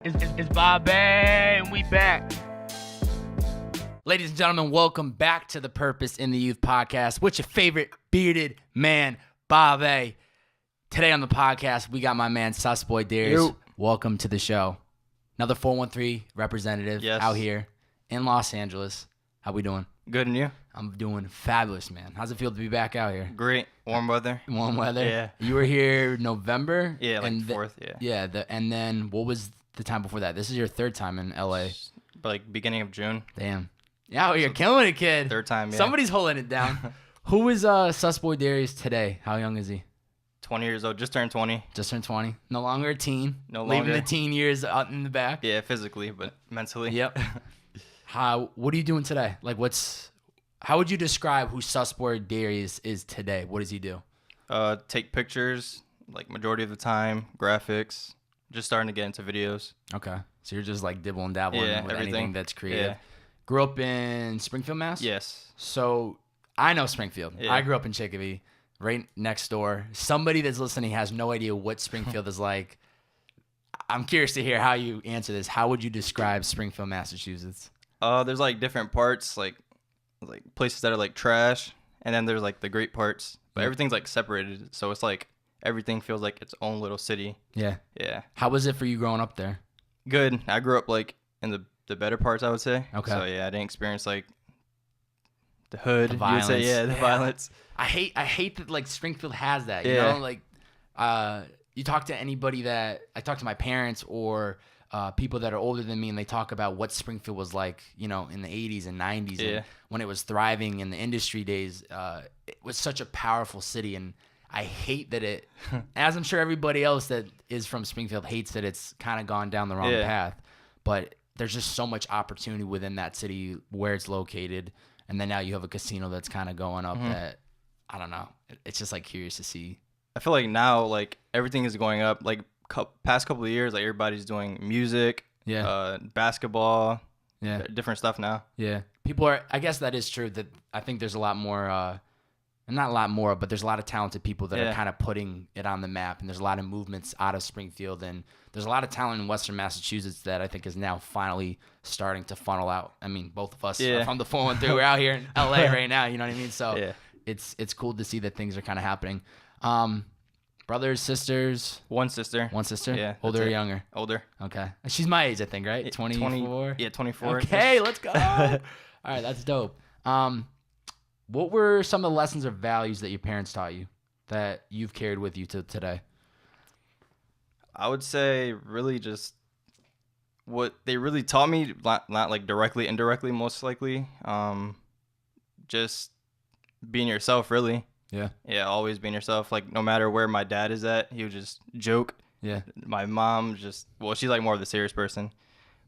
It's Bobbbaaaay, and we back. Ladies and gentlemen, welcome back to the Purpose in the Youth podcast with your favorite bearded man, Bobbbaaaay. Today on the podcast, we got my man, SusboyDarius. Welcome to the show. Another 413 representative out here in Los Angeles. How we doing? Good, and you? I'm doing fabulous, man. How's it feel to be back out here? Great. Warm weather. Warm weather? Yeah. You were here November? Yeah, like 4th, yeah. Yeah, and then what was the time before that? This is your third time in LA. Like beginning of June. Damn. Yeah, you're killing it, kid. Third time, yeah. Somebody's holding it down. Who is SusboyDarius today? How young is he? 20 years old. Just turned 20. Just turned 20. No longer a teen. No Leaving longer. the teen years out in the back. Yeah, physically, but mentally. Yep. What are you doing today? Like, how would you describe who SusboyDarius is today? What does he do? Take pictures, like majority of the time, graphics. Just starting to get into videos. Okay. So you're just like dibble and dabble with everything. anything that's creative. Yeah. Grew up in Springfield, Mass? Yes. So I know Springfield. Yeah. I grew up in Chicopee, right next door. Somebody that's listening has no idea what Springfield is like. I'm curious to hear how you answer this. How would you describe Springfield, Massachusetts? There's like different parts, like places that are like trash, and then there's like the great parts. But everything's like separated, so it's like everything feels like its own little city. Yeah. Yeah. How was it for you growing up there? Good. I grew up like in the better parts, I would say. Okay. So yeah, I didn't experience like the hood. The violence. You would say, yeah, the violence. I hate that like Springfield has that. You Yeah. know, like you talk to anybody I talk to my parents or people that are older than me, and they talk about what Springfield was like, you know, in the 80s and 90s, Yeah. and when it was thriving in the industry days. It was such a powerful city, and I hate that it, as I'm sure everybody else that is from Springfield hates that it's kind of gone down the wrong path. But there's just so much opportunity within that city where it's located, and then now you have a casino that's kind of going up that, I don't know. It's just like curious to see. I feel like now, like everything is going up. Like past couple of years, like everybody's doing music, basketball, different stuff now. Yeah. People are, I guess that is true, that I think there's a lot more, not a lot more, but there's a lot of talented people that are kind of putting it on the map, and there's a lot of movements out of Springfield, and there's a lot of talent in Western Massachusetts that I think is now finally starting to funnel out. I mean, both of us are from the 413. We're out here in LA right now, you know what I mean? So it's cool to see that things are kind of happening. Brothers, sisters? One sister. One sister? Yeah. Older or younger? Older. Okay. She's my age, I think, right? 24? Yeah, 24. Okay, let's go. All right, that's dope. What were some of the lessons or values that your parents taught you that you've carried with you to today? I would say really just what they really taught me, not like directly, indirectly, most likely. Just being yourself, really. Yeah. Yeah, always being yourself. Like, no matter where my dad is at, he would just joke. Yeah. My mom she's like more of the serious person.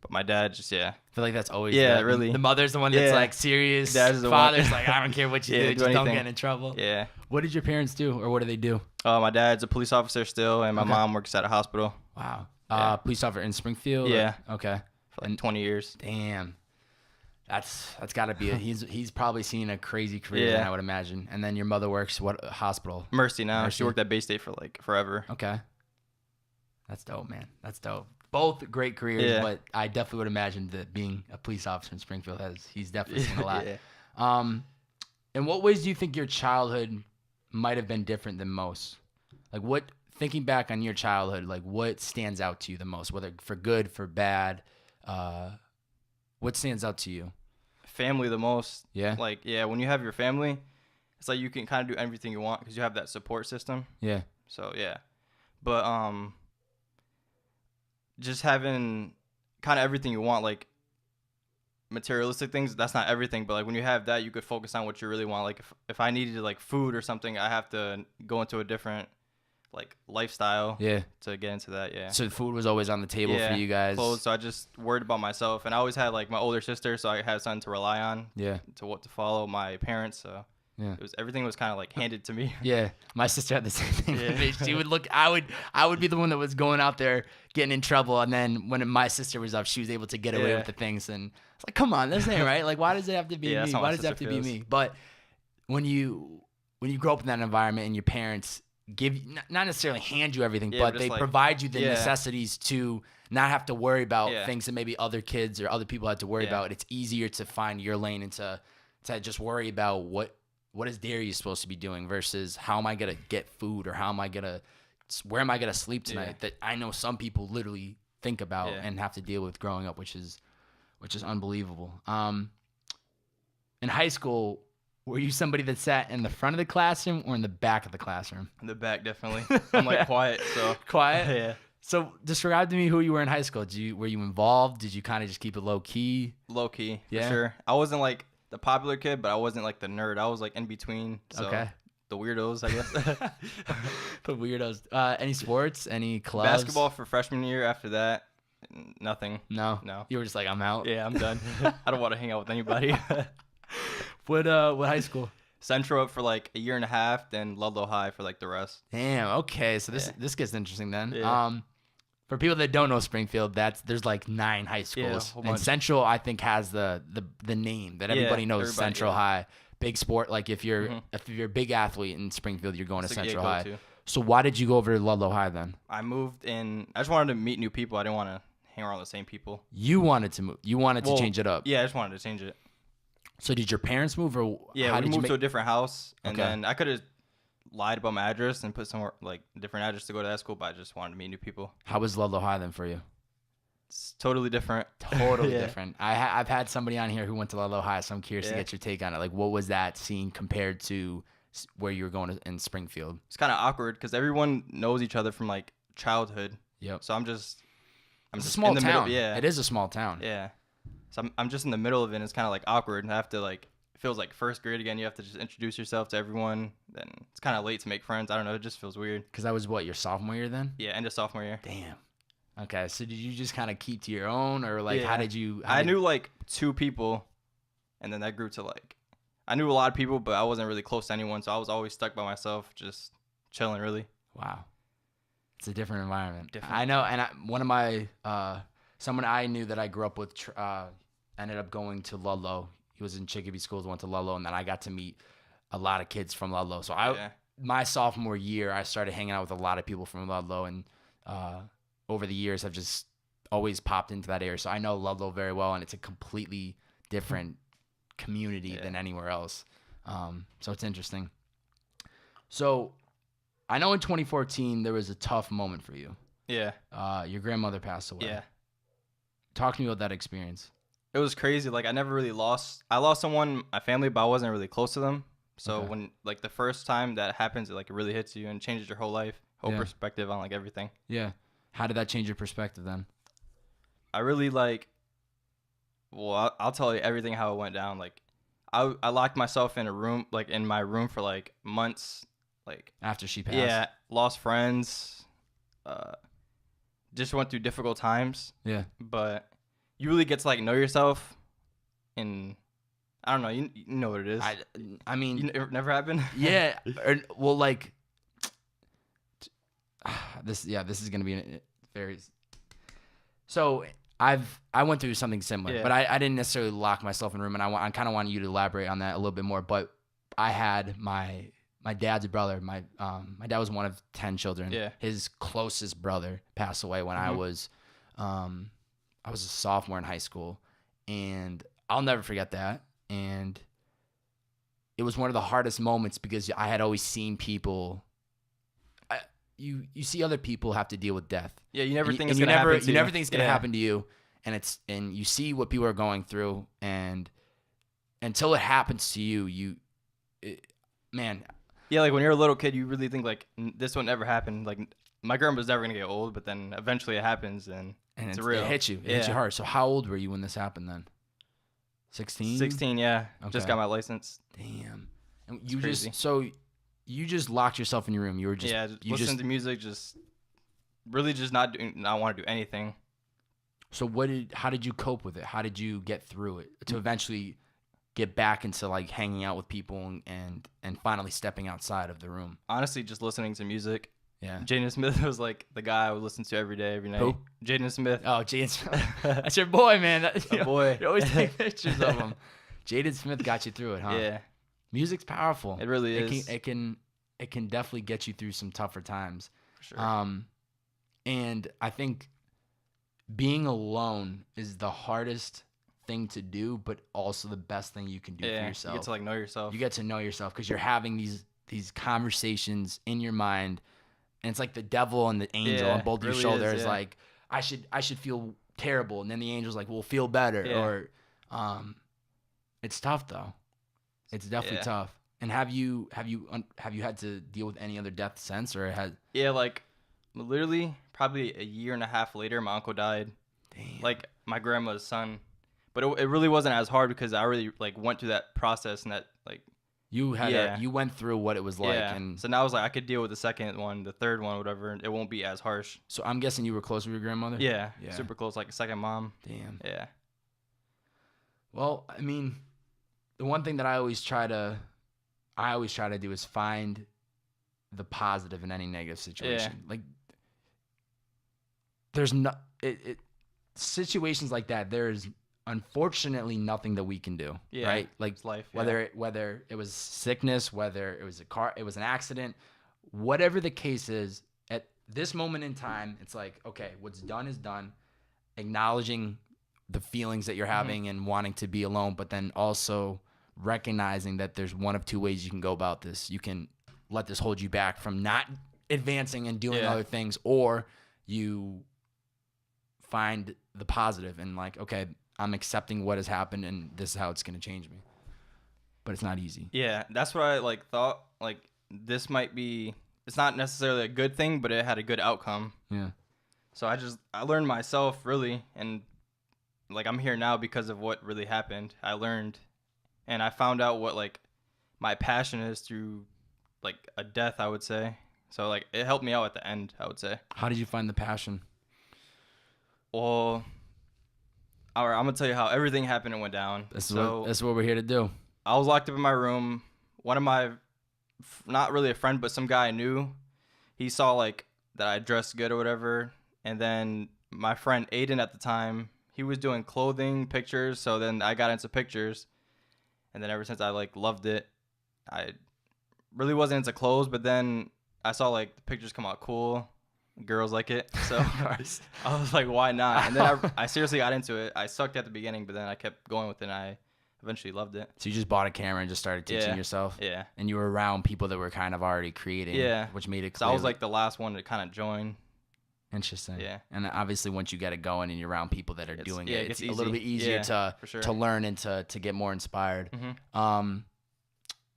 But my dad just, I feel like that's always really. The mother's the one that's like serious. Dad's the Father's one. like, I don't care what you do, just don't get in trouble. Yeah. What did your parents do, or what do they do? My dad's a police officer still, and my mom works at a hospital. Wow. Police officer in Springfield? Yeah. Okay. For like 20 years. Damn. That's got to be he's probably seen a crazy career, then, I would imagine. And then your mother works what hospital? Mercy now. Mercy. She worked at Bay State for like forever. Okay. That's dope, man. That's dope. Both great careers, but I definitely would imagine that being a police officer in Springfield he's definitely seen a lot. In what ways do you think your childhood might have been different than most? Like thinking back on your childhood, like what stands out to you the most, whether for good, for bad, what stands out to you? Family the most. Yeah? Like, when you have your family, it's like you can kind of do everything you want because you have that support system. Yeah. So, yeah. But just having kind of everything you want, like materialistic things, that's not everything. But, like, when you have that, you could focus on what you really want. Like, if I needed, like, food or something, I have to go into a different like lifestyle to get into that. So food was always on the table for you guys. Clothes, so I just worried about myself, and I always had like my older sister, so I had something to rely on to what to follow. My parents, so everything was kind of like handed to me. My sister had the same thing. She would look, I would be the one that was going out there getting in trouble, and then when my sister was up, she was able to get away with the things, and it's like, come on, that's not right. Like, why does it have to be me? Why does it have to be me? But when you grow up in that environment and your parents give you, not necessarily hand you everything, but they like, provide you the necessities to not have to worry about Yeah. things that maybe other kids or other people had to worry Yeah. about. It's easier to find your lane and to just worry about what is Darius supposed to be doing versus how am I gonna get food or where am I gonna sleep tonight? Yeah. That I know some people literally think about and have to deal with growing up, which is unbelievable. In high school, were you somebody that sat in the front of the classroom or in the back of the classroom? In the back, definitely. I'm like quiet, so. Quiet? Yeah. So describe to me who you were in high school. Were you involved? Did you kind of just keep it low key? Low key, Yeah? for sure. I wasn't like the popular kid, but I wasn't like the nerd. I was like in between. So Okay. The weirdos, I guess. The weirdos. Any sports? Any clubs? Basketball for freshman year. After that, nothing. No. No. You were just like, I'm out. Yeah, I'm done. I don't want to hang out with anybody. What high school? Central up for like a year and a half, then Ludlow High for like the rest. Damn. Okay. So this gets interesting then. Yeah. For people that don't know Springfield, there's like 9 high schools, whole and bunch. Central I think has the name that everybody knows. everybody, Central yeah. High, big sport. Like if you're a big athlete in Springfield, you're going to It's like, Central yeah, High. go-to. So why did you go over to Ludlow High then? I moved in. I just wanted to meet new people. I didn't want to hang around the same people. You wanted to move. You wanted to change it up. Yeah, I just wanted to change it. So did your parents move, or Yeah, how we did you moved make? to a different house, and Okay. then I could have lied about my address and put somewhere like a different address to go to that school, but I just wanted to meet new people. How was Ludlow High then for you? It's totally different. Totally Yeah. different. I've had somebody on here who went to Ludlow High, so I'm curious to Yeah. get your take on it. Like, what was that scene compared to where you were going in Springfield? It's kind of awkward because everyone knows each other from like childhood. Yep. So I'm just It's a in small the town. middle. Yeah. It is a small town. Yeah. So I'm just in the middle of it, and it's kind of like awkward, and I have to like. It feels like first grade again. You have to just introduce yourself to everyone. Then it's kind of late to make friends. I don't know. It just feels weird. Because that was what, your sophomore year then? Yeah, end of sophomore year. Damn. Okay, so did you just kind of keep to your own, or like Yeah. how did you? I knew like 2 people, and then that grew to like I knew a lot of people, but I wasn't really close to anyone, so I was always stuck by myself, just chilling. Really. Wow, it's a different environment. Different. I know, and one of my someone I knew that I grew up with ended up going to Ludlow. He was in Chicopee schools, went to Ludlow, and then I got to meet a lot of kids from Ludlow. So my sophomore year, I started hanging out with a lot of people from Ludlow, and over the years, I've just always popped into that area. So I know Ludlow very well, and it's a completely different community than anywhere else. So it's interesting. So I know in 2014 there was a tough moment for you. Yeah. Your grandmother passed away. Yeah. Talk to me about that experience. It was crazy. Like I lost someone in my family, but I wasn't really close to them. So Okay. when like the first time that happens, it really hits you and changes your whole life, whole Yeah. perspective on like everything. Yeah. How did that change your perspective then? I really I'll tell you everything how it went down. Like I locked myself in a room, like in my room for like months. Like After she passed? yeah, lost friends. Just went through difficult times. Yeah. But you really get to like know yourself, and I don't know. You know what it is. I mean, It never happened. yeah. Well, like this is gonna be very. So I went through something similar, Yeah. but I didn't necessarily lock myself in a room, and I kind of want you to elaborate on that a little bit more. But I had my dad's brother. My dad was one of 10 children. Yeah. His closest brother passed away when I was a sophomore in high school, and I'll never forget that. And it was one of the hardest moments because I had always seen people. You see other people have to deal with death. Yeah, you never And think and it's you gonna never happen to you you. never think it's gonna Yeah. happen to you, and you see what people are going through, and until it happens to you, man. Yeah, like when you're a little kid, you really think like this would never happen. Like my grandma's never gonna get old, but then eventually it happens, and it's real. It hits you. It hits you hard. So how old were you when this happened then? 16? 16, yeah. Okay. Just got my license. Damn. And It's crazy. you just locked yourself in your room. You were just listen to music, just really just not want to do anything. So how did you cope with it? How did you get through it to eventually get back into like hanging out with people and finally stepping outside of the room? Honestly, just listening to music. Yeah. Jaden Smith was like the guy I would listen to every day, every night. Who? Jaden Smith. Oh, Jaden Smith. That's your boy, man. A boy. You always take pictures of him. Jaden Smith got you through it, huh? Yeah, Music's powerful. it really is. It can definitely get you through some tougher times. For sure. And I think being alone is the hardest thing to do, but also the best thing you can do for yourself. You get to like know yourself. You get to know yourself because you're having these conversations in your mind, and it's like the devil and the angel on both your shoulders. Like I should feel terrible, and then the angel's like, "We'll feel better." Or, it's tough though. It's definitely tough. And have you had to deal with any other death since, or had? Yeah, like literally probably a year and a half later, my uncle died. Damn. Like my grandma's son. But it really wasn't as hard because I really like went through that process and that like you had you went through what it was like, and so now I was like I could deal with the second one, the third one, whatever, and it won't be as harsh. So I'm guessing you were close with your grandmother. Yeah, super close, like a second mom. Damn. Yeah. Well, I mean, the one thing that I always try to do is find the positive in any negative situation. Yeah. Like there's no situations like that. There's unfortunately nothing that we can do, right? Like it's life, whether it was sickness, whether it was it was an accident, whatever the case is, at this moment in time, it's like, okay, what's done is done. Acknowledging the feelings that you're having and wanting to be alone, but then also recognizing that there's one of two ways you can go about this. You can let this hold you back from not advancing and doing other things, or you find the positive and like, okay, I'm accepting what has happened and this is how it's going to change me. But it's not easy. Yeah, that's what I like thought. Like this might be, it's not necessarily a good thing, but it had a good outcome. Yeah. So I learned myself really, and like I'm here now because of what really happened. I learned, and I found out what like my passion is through like a death, I would say. So like it helped me out at the end, I would say. How did you find the passion? Well, all right, I'm gonna tell you how everything happened and went down. That's what we're here to do. I was locked up in my room. One of my, not really a friend, but some guy I knew, he saw like that I dressed good or whatever. And then my friend Aiden at the time, he was doing clothing pictures. So then I got into pictures. And then ever since I like loved it, I really wasn't into clothes. But then I saw like the pictures come out cool. Girls like it. So I was like, why not? And then I seriously got into it. I sucked at the beginning, but then I kept going with it and I eventually loved it. So you just bought a camera and just started teaching yourself? Yeah. And you were around people that were kind of already creating, which made it clear. So I was like the last one to kind of join. Interesting. Yeah. And obviously once you get it going and you're around people that are doing it, it's easy. a little bit easier to learn and to get more inspired. Mm-hmm.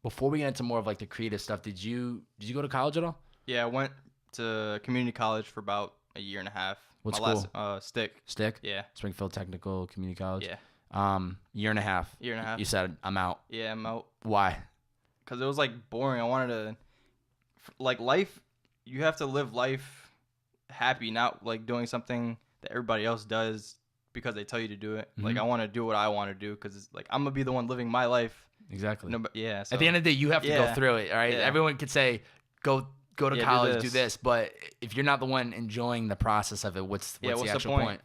Before we get into more of like the creative stuff, did you go to college at all? Yeah, I went to community college for about a year and a half. What school? Stick. Stick? Yeah. Springfield Technical Community College? Yeah. Year and a half. Year and a half. You said, I'm out. Yeah, I'm out. Why? Because it was like boring. I wanted to, like life, you have to live life happy, not like doing something that everybody else does because they tell you to do it. Mm-hmm. Like I want to do what I want to do because it's like I'm going to be the one living my life. Exactly. No, yeah. So, at the end of the day, you have to go through it, all right? Yeah. Everyone could say, go to college, do this, but if you're not the one enjoying the process of it, what's the actual point?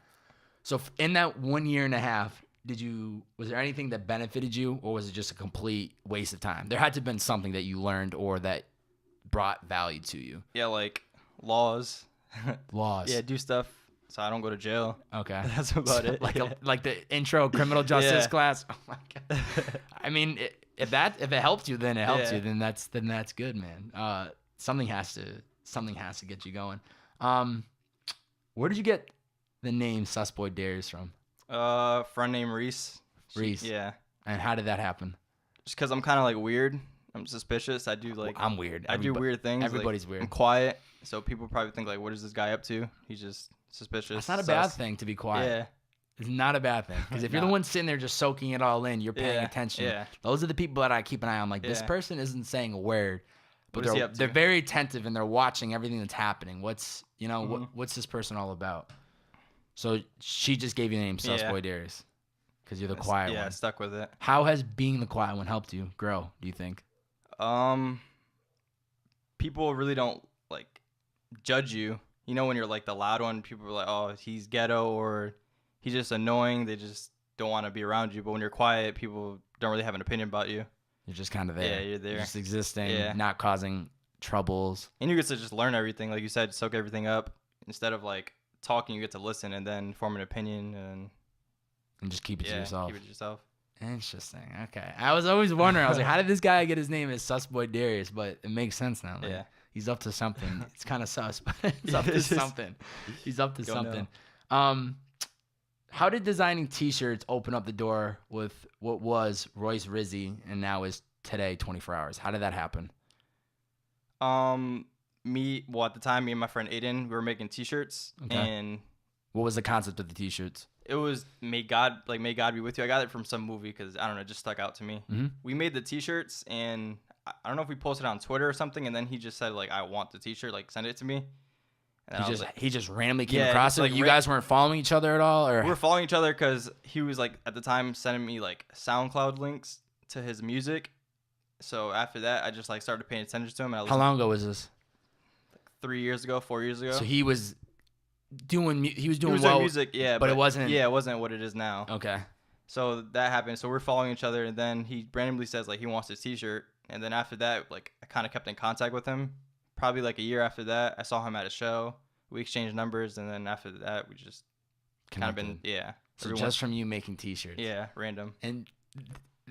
So in that 1 year and a half, was there anything that benefited you, or was it just a complete waste of time? There had to have been something that you learned or that brought value to you. Yeah, like laws. Laws. Yeah, do stuff so I don't go to jail. Okay. That's about it. Like the intro criminal justice class. Oh my god. I mean, if it helped you, then it helps you. Then that's good, man. Something has to get you going. Where did you get the name SusboyDarius from? Friend named Reese. Reese. Yeah. And how did that happen? Just because I'm kind of like weird. I'm suspicious. I do like. I'm weird. I do weird things. Everybody's like, weird. I'm quiet, so people probably think like, what is this guy up to? He's just suspicious. It's not a bad thing to be quiet. Yeah. It's not a bad thing. Because if you're the one sitting there just soaking it all in, you're paying attention. Yeah. Those are the people that I keep an eye on. Like, this person isn't saying a word, but they're very attentive and they're watching everything that's happening. What's this person all about? So she just gave you the name SusboyDarius because you're the quiet one. Yeah, I stuck with it. How has being the quiet one helped you grow, do you think? People really don't like judge you. You know, when you're like the loud one, people are like, oh, he's ghetto or he's just annoying. They just don't want to be around you. But when you're quiet, people don't really have an opinion about you. You're just kind of there. Yeah, you're there. You're just existing, not causing troubles. And you get to just learn everything. Like you said, soak everything up instead of like talking, you get to listen and then form an opinion and just keep it to yourself. Keep it to yourself. Interesting. Okay. I was always wondering. I was like, how did this guy get his name as SusboyDarius? But it makes sense now. Like, he's up to something. It's kind of sus, but it's up to something. He's up to something. How did designing T-shirts open up the door with what was Royce Rizzy and now is today 24 Hours? How did that happen? At the time, me and my friend Aiden, we were making T-shirts. Okay. And what was the concept of the T-shirts? It was May God Be With You. I got it from some movie because, I don't know, it just stuck out to me. Mm-hmm. We made the T-shirts, and I don't know if we posted on Twitter or something, and then he just said, like, I want the T-shirt, like, send it to me. And he just randomly came across it? Like, you guys weren't following each other at all? Or? We were following each other because he was, like, at the time sending me, like, SoundCloud links to his music. So after that, I just, like, started paying attention to him. And How long ago was this? Like 4 years ago. So he was doing music, but it wasn't. Yeah, it wasn't what it is now. Okay. So that happened. So we're following each other, and then he randomly says like he wants his T-shirt, and then after that, like I kind of kept in contact with him. Probably like a year after that, I saw him at a show. We exchanged numbers, and then after that, we just kind of been So just from you making T-shirts. Yeah, random. And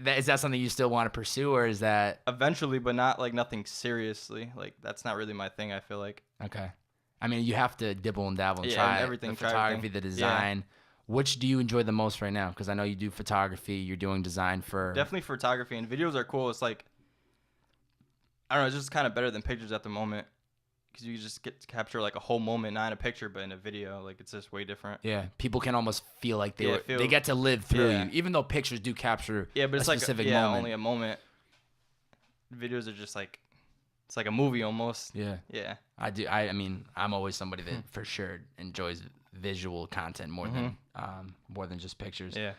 is that something you still want to pursue, or is that eventually, but not like nothing seriously? Like that's not really my thing. I feel like. Okay. I mean, you have to dibble and dabble and try everything. The photography, the design. Yeah. Which do you enjoy the most right now? Because I know you do photography. You're doing design for... Definitely photography. And videos are cool. It's like... I don't know. It's just kind of better than pictures at the moment. Because you just get to capture like a whole moment, not in a picture, but in a video. Like, it's just way different. Yeah. People can almost feel like they get to live through you. Even though pictures do capture but it's a specific moment. Only a moment. Videos are just like... It's like a movie almost. Yeah. Yeah. I do. I mean, I'm always somebody that for sure enjoys visual content more than just pictures. Yeah.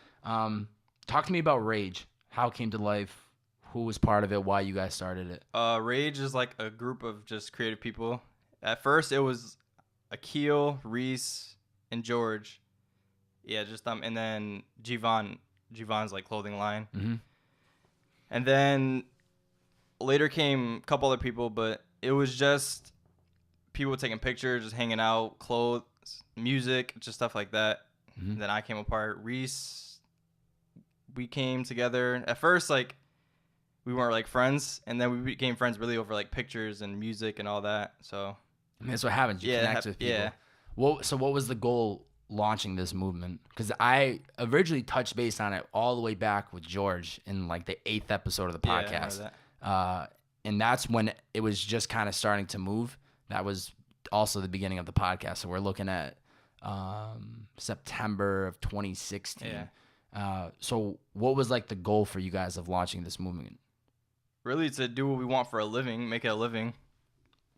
Talk to me about Rage. How it came to life? Who was part of it? Why you guys started it? Rage is like a group of just creative people. At first, it was Akil, Reese, and George. Yeah, just and then Javon's like clothing line. Mm-hmm. And then later came a couple other people, but it was just people taking pictures, just hanging out, clothes, music, just stuff like that. Mm-hmm. Then I came apart. Reese, we came together. At first, like, we weren't, like, friends, and then we became friends really over, like, pictures and music and all that, so. I mean, that's what happens. You connect with people. Yeah. So what was the goal launching this movement? Because I originally touched base on it all the way back with George in, like, the 8th episode of the podcast. Yeah, I remember that. And that's when it was just kind of starting to move. That was also the beginning of the podcast. So we're looking at September of 2016. Yeah. So what was like the goal for you guys of launching this movement? Really to do what we want for a living, make it a living,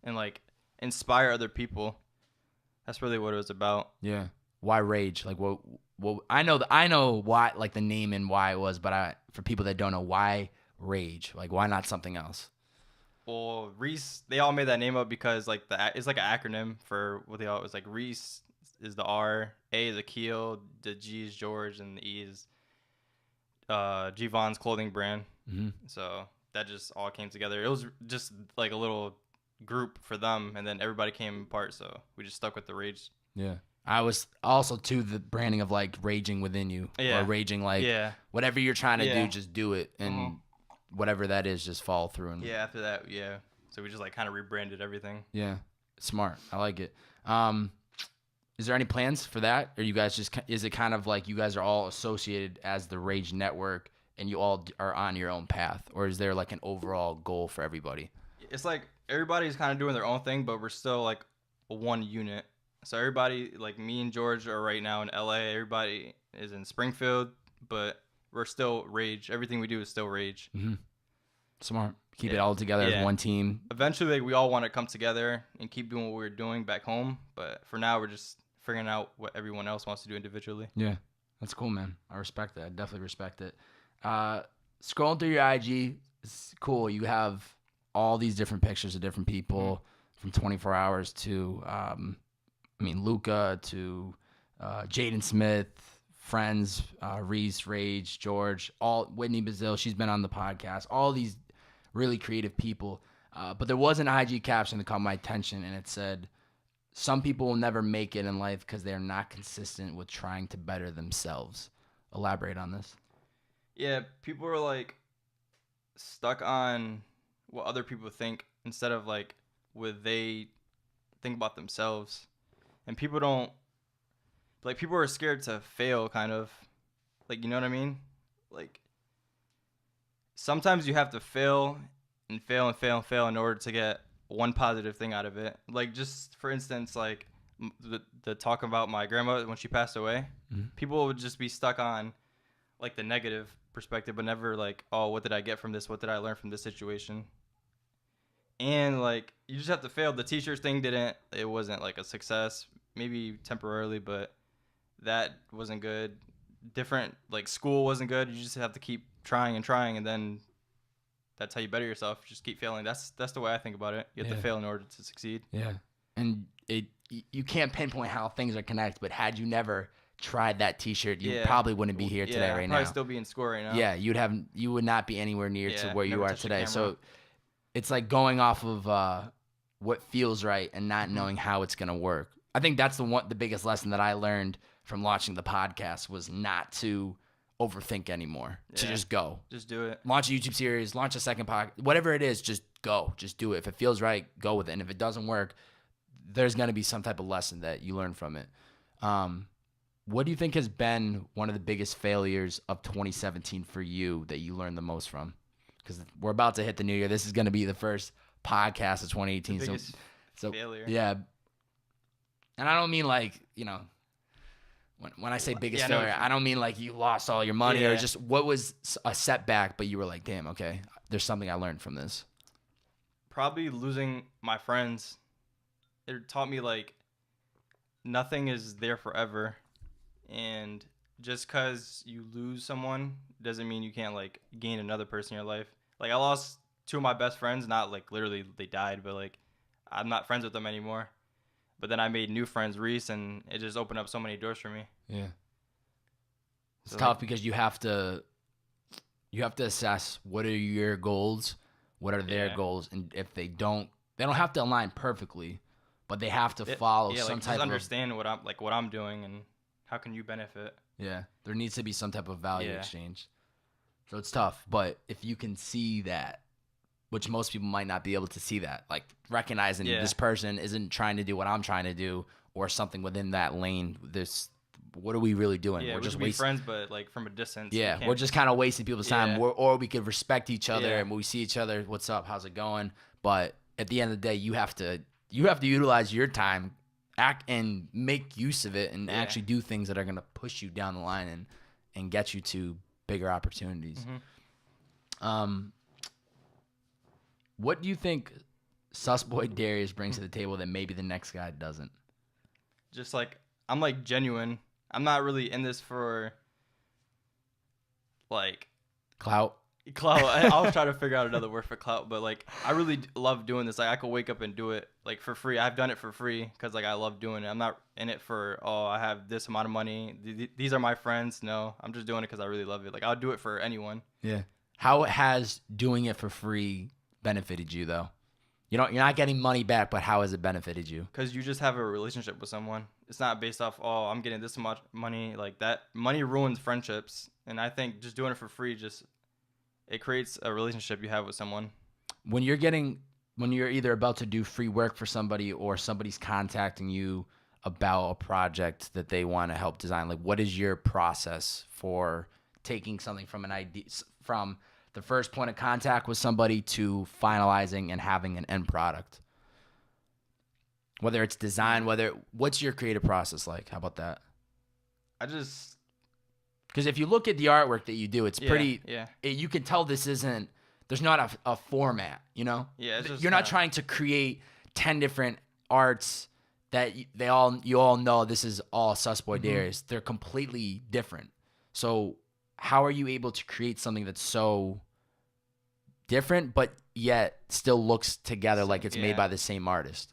and like inspire other people. That's really what it was about. Yeah. Why Rage? Like what I know why, like the name and why it was, but for people that don't know, why Rage? Like why not something else? Well, Reese, they all made that name up because like it's like an acronym for what they all. It was like Reese is the R, A is Akil, the G is George, and the E is Javon's clothing brand. Mm-hmm. So that just all came together. It was just like a little group for them, and then everybody came apart. So we just stuck with the Rage. Yeah, I was also too the branding of like raging within you, or raging like whatever you're trying to do, just do it and. Whatever that is, just follow through. And after that, so we just like kind of rebranded everything. Yeah, smart. I like it. Is there any plans for that, or you guys is it kind of like you guys are all associated as the Rage Network, and you all are on your own path, or is there like an overall goal for everybody? It's like everybody's kind of doing their own thing, but we're still like one unit. So everybody, like me and George, are right now in LA. Everybody is in Springfield, but we're still Rage. Everything we do is still Rage. Mm-hmm. Smart. Keep it all together as one team. Eventually, like, we all want to come together and keep doing what we're doing back home. But for now, we're just figuring out what everyone else wants to do individually. Yeah. That's cool, man. I respect that. I definitely respect it. Scrolling through your IG, it's cool. You have all these different pictures of different people from 24 Hours to, Luca to Jaden Smith, friends, Reese, Rage, George, all Whitney Bazille. She's been on the podcast. All these really creative people. But there was an IG caption that caught my attention, and it said, some people will never make it in life because they're not consistent with trying to better themselves. Elaborate on this. Yeah, people are like stuck on what other people think instead of like what they think about themselves. And people don't like people are scared to fail kind of. Like, you know what I mean? Like sometimes you have to fail and fail and fail and fail in order to get one positive thing out of it. Like just for instance, like the talk about my grandma when she passed away, people would just be stuck on like the negative perspective, but never like, oh, what did I get from this? What did I learn from this situation? And like you just have to fail. The t-shirts thing it wasn't like a success, maybe temporarily, but that wasn't good. Different like school wasn't good. You just have to keep trying and trying, and then that's how you better yourself. Just keep failing. That's the way I think about it. You have to fail in order to succeed. Yeah, and you can't pinpoint how things are connected, but had you never tried that t-shirt, you probably wouldn't be here today right now. Probably still be in school right now. Yeah, you would not be anywhere near to where you are today. So it's like going off of what feels right and not knowing how it's gonna work. I think that's the biggest lesson that I learned from launching the podcast was not to overthink anymore. To just go. Just do it. Launch a YouTube series, launch a second podcast, whatever it is, just go. Just do it. If it feels right, go with it. And if it doesn't work, there's gonna be some type of lesson that you learn from it. What do you think has been one of the biggest failures of 2017 for you that you learned the most from? Because we're about to hit the new year. This is going to be the first podcast of 2018. The biggest failure. Yeah. And I don't mean like, when I say biggest failure, I don't mean like you lost all your money or just what was a setback, but you were like, damn, okay, there's something I learned from this. Probably losing my friends. It taught me like nothing is there forever. And just because you lose someone doesn't mean you can't like gain another person in your life. Like I lost two of my best friends, not like literally they died, but like I'm not friends with them anymore. But then I made new friends, Reese, and it just opened up so many doors for me. Yeah. It's tough because you have to assess what are your goals, what are their goals, and if they don't have to align perfectly, but they have to follow some type of understand what I'm doing and how can you benefit? Yeah, there needs to be some type of value exchange. So it's tough, but if you can see that, which most people might not be able to see that, like recognizing this person isn't trying to do what I'm trying to do or something within that lane, what are we really doing? Yeah, we're just friends, but like from a distance. Yeah, we're just kind of wasting people's time, or we could respect each other and when we see each other, what's up, how's it going? But at the end of the day, you have to utilize your time, act and make use of it, and actually do things that are gonna push you down the line and get you to bigger opportunities. What do you think SusboyDarius brings to the table that maybe the next guy doesn't? Just like I'm like genuine. I'm not really in this for like clout. I'll try to figure out another word for clout, but like I really love doing this. Like I could wake up and do it like for free. I've done it for free because like I love doing it. I'm not in it for I have this amount of money. These are my friends. No, I'm just doing it because I really love it. Like I'll do it for anyone. Yeah. How has doing it for free benefited you though? You're not getting money back, but how has it benefited you? Because you just have a relationship with someone. It's not based off, I'm getting this much money. Like that money ruins friendships. And I think just doing it for free, it creates a relationship you have with someone. When you're either about to do free work for somebody or somebody's contacting you about a project that they want to help design, like what is your process for taking something from an idea, from the first point of contact with somebody to finalizing and having an end product? Whether it's design, what's your creative process like? How about that? Because if you look at the artwork that you do, it's pretty. Yeah. You can tell there's not a format. Yeah. You're not trying to create 10 different arts that you all know this is all SusboyDarius. They're completely different. So how are you able to create something that's so different, but yet still looks together like it's made by the same artist?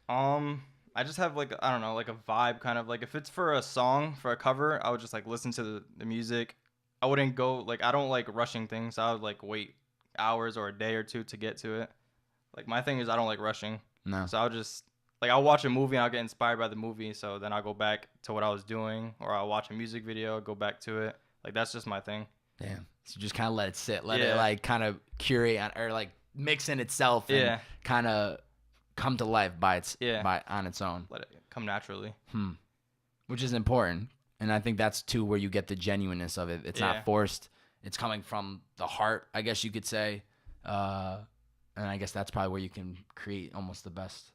I just have like, I don't know, like a vibe kind of like if it's for a song, for a cover, I would just like listen to the music. I wouldn't go like, I don't like rushing things. I would like wait hours or a day or two to get to it. Like my thing is I don't like rushing. No. So I'll just like I'll watch a movie and I'll get inspired by the movie, so then I'll go back to what I was doing, or I'll watch a music video, go back to it. Like that's just my thing. Yeah. So just kind of let it sit, let it like kind of curate or like mix in itself and kind of come to life on its own. Let it come naturally. Which is important. And I think that's too where you get the genuineness of it. It's not forced. It's coming from the heart, I guess you could say. And I guess that's probably where you can create almost the best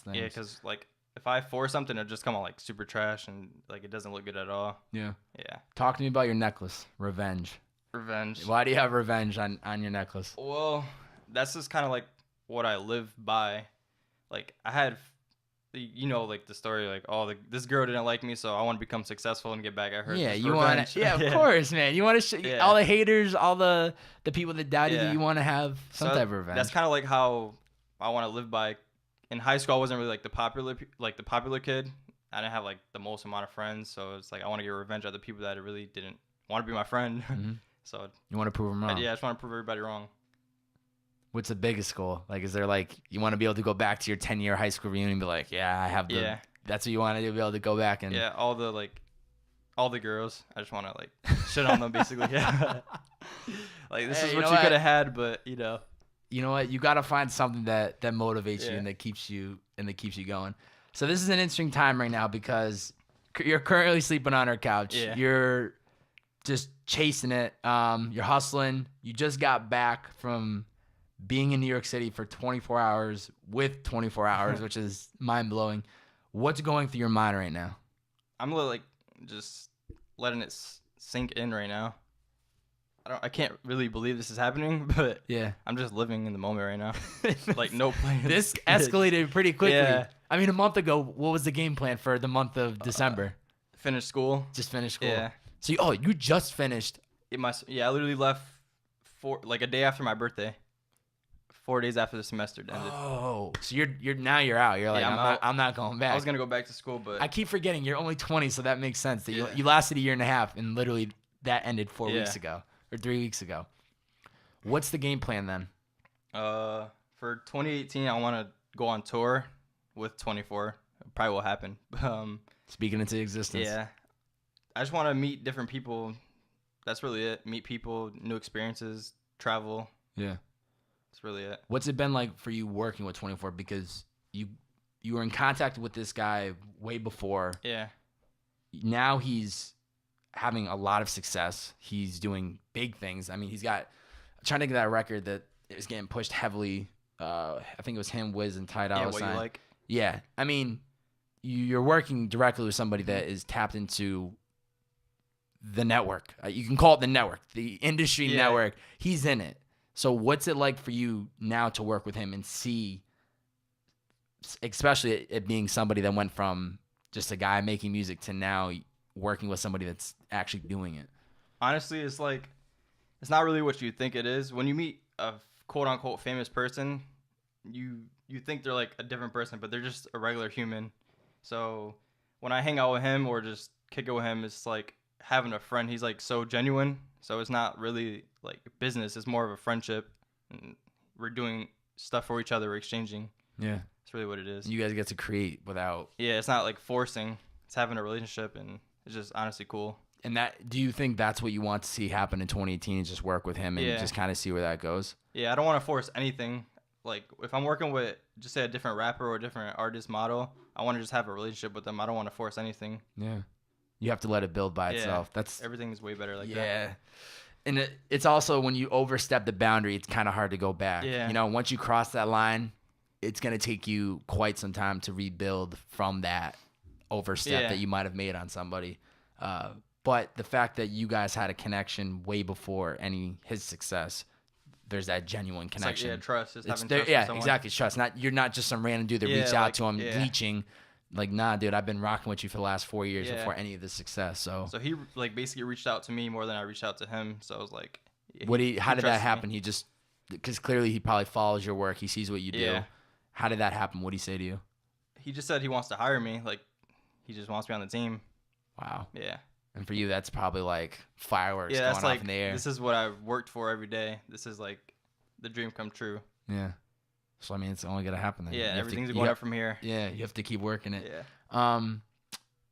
things. Yeah, because like if I force something, it'll just come out like super trash and like it doesn't look good at all. Yeah. Yeah. Talk to me about your necklace, Revenge. Why do you have revenge on your necklace? Well, that's just kind of like what I live by. Like I had, like the story, like this girl didn't like me, so I want to become successful and get back at her. Yeah, you want to. Yeah, of course, man. You want to all the haters, all the people that doubted you. You want to have some type of revenge. That's kind of like how I want to live by. In high school, I wasn't really like the popular kid. I didn't have like the most amount of friends, so it's like I want to get revenge on the people that really didn't want to be my friend. So you want to prove them wrong. Yeah, I just want to prove everybody wrong. What's the biggest goal? Like, is there like you want to be able to go back to your 10-year high school reunion and be like, yeah, I have the. Yeah. That's what you want to do, be able to go back and. Yeah, all the girls. I just want to like shit on them basically. Yeah. Like this is what you could have had, but you know. You know what? You got to find something that motivates you and that keeps you going. So this is an interesting time right now because you're currently sleeping on our couch. Yeah. You're just chasing it. You're hustling. You just got back from being in New York City for 24 hours with 24 hours, which is mind blowing. What's going through your mind right now? I'm like just letting it sink in right now. I can't really believe this is happening, but yeah, I'm just living in the moment right now. Like no plans. This escalated pretty quickly. Yeah. I mean, a month ago, what was the game plan for the month of December? Finish school. Just finish school. Yeah. So you just finished. I literally left a day after my birthday. 4 days after the semester ended. Oh, so you're out. You're like, I'm not going back. I was gonna go back to school, but I keep forgetting you're only 20, so that makes sense. That you lasted a year and a half, and literally that ended 4 weeks ago or 3 weeks ago. What's the game plan then? For 2018, I want to go on tour with 24. It probably will happen. Speaking into existence. Yeah, I just want to meet different people. That's really it. Meet people, new experiences, travel. Yeah. That's really it. What's it been like for you working with 24? Because you were in contact with this guy way before. Yeah. Now he's having a lot of success. He's doing big things. I mean, I'm trying to get that record that is getting pushed heavily. I think it was him, Wiz, and Ty Dolla Sign. Sign. You like? Yeah. I mean, you're working directly with somebody that is tapped into the network. You can call it the network, the industry network. He's in it. So what's it like for you now to work with him and see, especially it being somebody that went from just a guy making music to now working with somebody that's actually doing it? Honestly, it's not really what you think it is. When you meet a quote unquote famous person, you think they're like a different person, but they're just a regular human. So when I hang out with him or just kick it with him, it's like having a friend. He's like so genuine. So it's not really like business. It's more of a friendship. And we're doing stuff for each other. We're exchanging. Yeah. It's really what it is. You guys get to create without. Yeah, it's not like forcing. It's having a relationship, and it's just honestly cool. And do you think that's what you want to see happen in 2018? Just work with him and just kind of see where that goes? Yeah, I don't want to force anything. Like if I'm working with, just say a different rapper or a different artist model, I want to just have a relationship with them. I don't want to force anything. Yeah. You have to let it build by itself. Everything is way better like that. Yeah. And it's also when you overstep the boundary, it's kind of hard to go back. Yeah. Once you cross that line, it's going to take you quite some time to rebuild from that overstep that you might have made on somebody. But the fact that you guys had a connection way before his success, there's that genuine connection. It's like, trust. Just having trust with someone. Exactly. Trust. You're not just some random dude that reached out to him leeching. Like, nah, dude, I've been rocking with you for the last 4 years before any of this success. So he basically reached out to me more than I reached out to him. So I was like, how did that happen? He just, because clearly he probably follows your work. He sees what you do. Yeah. How did that happen? What did he say to you? He just said he wants to hire me. Like, he just wants me on the team. Wow. Yeah. And for you, that's probably like fireworks going off in the air. This is what I worked for every day. This is like the dream come true. Yeah. So I mean, it's only gonna happen then. Yeah, everything's going up from here. Yeah, you have to keep working it. Yeah.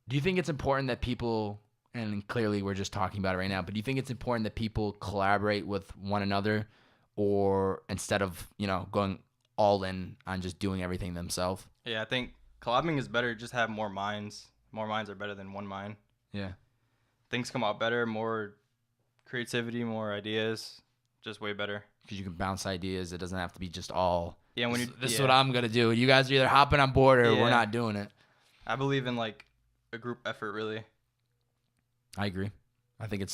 Do you think it's important that people, and clearly we're just talking about it right now, but do you think it's important that people collaborate with one another, or instead of going all in on just doing everything themselves? Yeah, I think collabing is better. Just have more minds. More minds are better than one mind. Yeah. Things come out better, more creativity, more ideas, just way better. Because you can bounce ideas. It doesn't have to be just all. Yeah, when This is what I'm gonna do. You guys are either hopping on board or we're not doing it. I believe in like a group effort, really. I agree. I think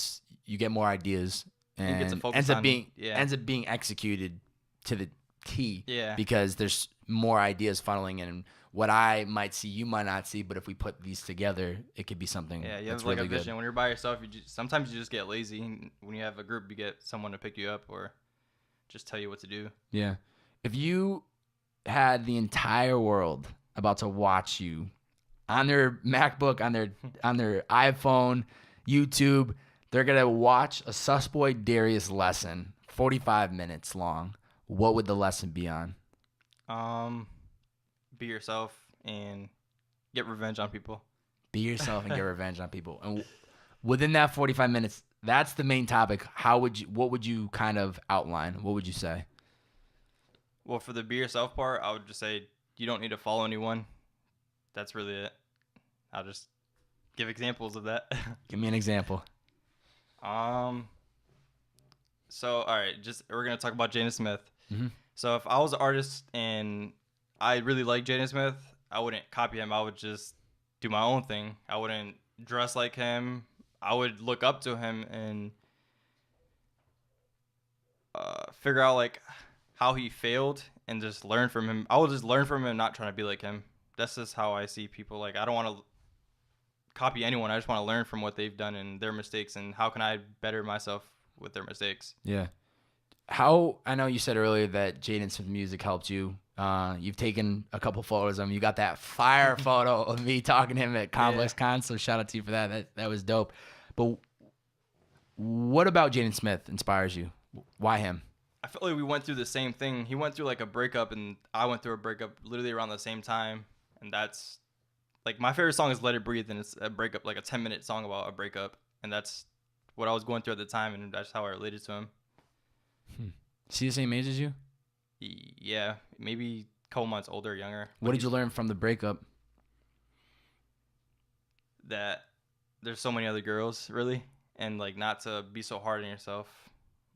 you get more ideas and ends up being executed to the T. Yeah. Because there's more ideas funneling in. And what I might see, you might not see, but if we put these together, it could be something. Yeah, you that's have like really a vision. Good. When you're by yourself, sometimes you just get lazy. When you have a group, you get someone to pick you up or just tell you what to do. Yeah. If you had the entire world about to watch you on their MacBook, on their iPhone, YouTube, they're gonna watch a SusboyDarius lesson, 45 minutes long. What would the lesson be on? Be yourself and get revenge on people. Be yourself and get revenge on people. And within that 45 minutes, that's the main topic. What would you kind of outline? What would you say? Well, for the be yourself part, I would just say you don't need to follow anyone. That's really it. I'll just give examples of that. Give me an example. So, all right, we're going to talk about Jaden Smith. Mm-hmm. So if I was an artist and I really like Jaden Smith, I wouldn't copy him. I would just do my own thing. I wouldn't dress like him. I would look up to him and figure out like how he failed and just learn from him. I will just learn from him, not trying to be like him. That's just how I see people. Like, I don't want to copy anyone. I just want to learn from what they've done and their mistakes, and how can I better myself with their mistakes. Yeah. I know you said earlier that Jaden Smith music helped you. You've taken a couple photos of him. You got that fire photo of me talking to him at Complex Con, so shout out to you for that. That was dope. But what about Jaden Smith inspires you? Why him? I feel like we went through the same thing. He went through like a breakup, and I went through a breakup literally around the same time. And that's like my favorite song is Let It Breathe, and it's a breakup, like a 10-minute song about a breakup. And that's what I was going through at the time, and that's how I related to him. Is he the same age as you? Yeah, maybe a couple months older, younger. What did you learn from the breakup? That there's so many other girls, really, and like not to be so hard on yourself.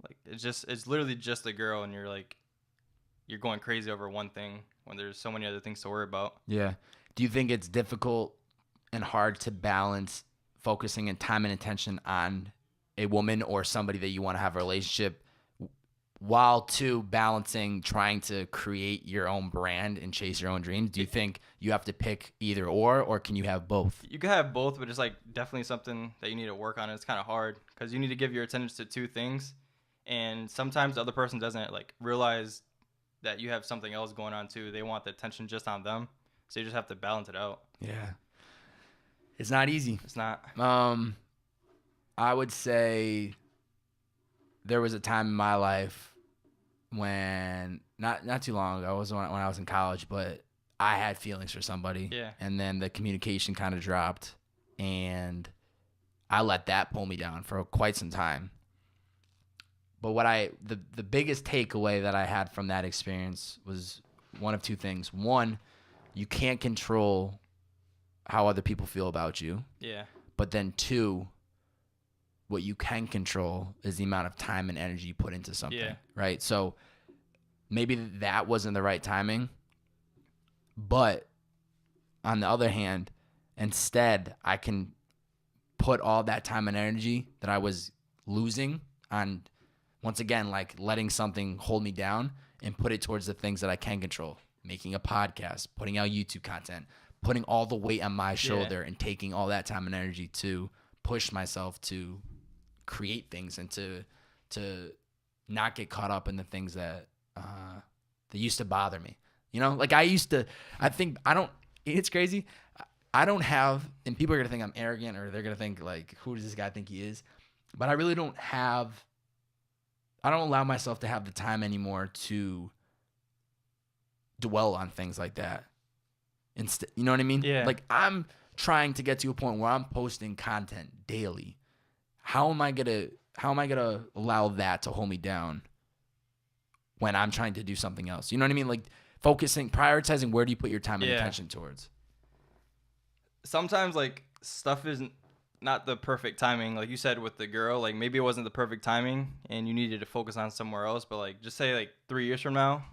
Like it's literally just a girl, and you're going crazy over one thing when there's so many other things to worry about. Yeah. Do you think it's difficult and hard to balance focusing and time and attention on a woman or somebody that you want to have a relationship while too balancing trying to create your own brand and chase your own dreams? Do you think you have to pick either or can you have both? You can have both, but it's like definitely something that you need to work on. It's kind of hard because you need to give your attention to two things, and sometimes the other person doesn't like realize that you have something else going on too. They want the attention just on them, so you just have to balance it out. Yeah, it's not easy. It's not. I would say there was a time in my life when not too long ago, it was when I was in college, but I had feelings for somebody. Yeah. And then the communication kind of dropped, and I let that pull me down for quite some time. But the biggest takeaway that I had from that experience was one of two things. One, you can't control how other people feel about you. Yeah. But then two, what you can control is the amount of time and energy you put into something, right? So maybe that wasn't the right timing, but on the other hand, instead, I can put all that time and energy that I was losing on, once again, like letting something hold me down, and put it towards the things that I can control, making a podcast, putting out YouTube content, putting all the weight on my shoulder and taking all that time and energy to push myself to create things and to not get caught up in the things that used to bother me. You know, like it's crazy. I don't have, and people are going to think I'm arrogant, or they're going to think like, who does this guy think he is? But I really don't allow myself to have the time anymore to dwell on things like that. Instead, you know what I mean? Yeah. Like, I'm trying to get to a point where I'm posting content daily. How am I gonna allow that to hold me down when I'm trying to do something else? You know what I mean? Like, prioritizing, where do you put your time and attention towards? Sometimes, like, stuff isn't not the perfect timing. Like you said with the girl, like, maybe it wasn't the perfect timing and you needed to focus on somewhere else. But, like, just say, like, 3 years from now,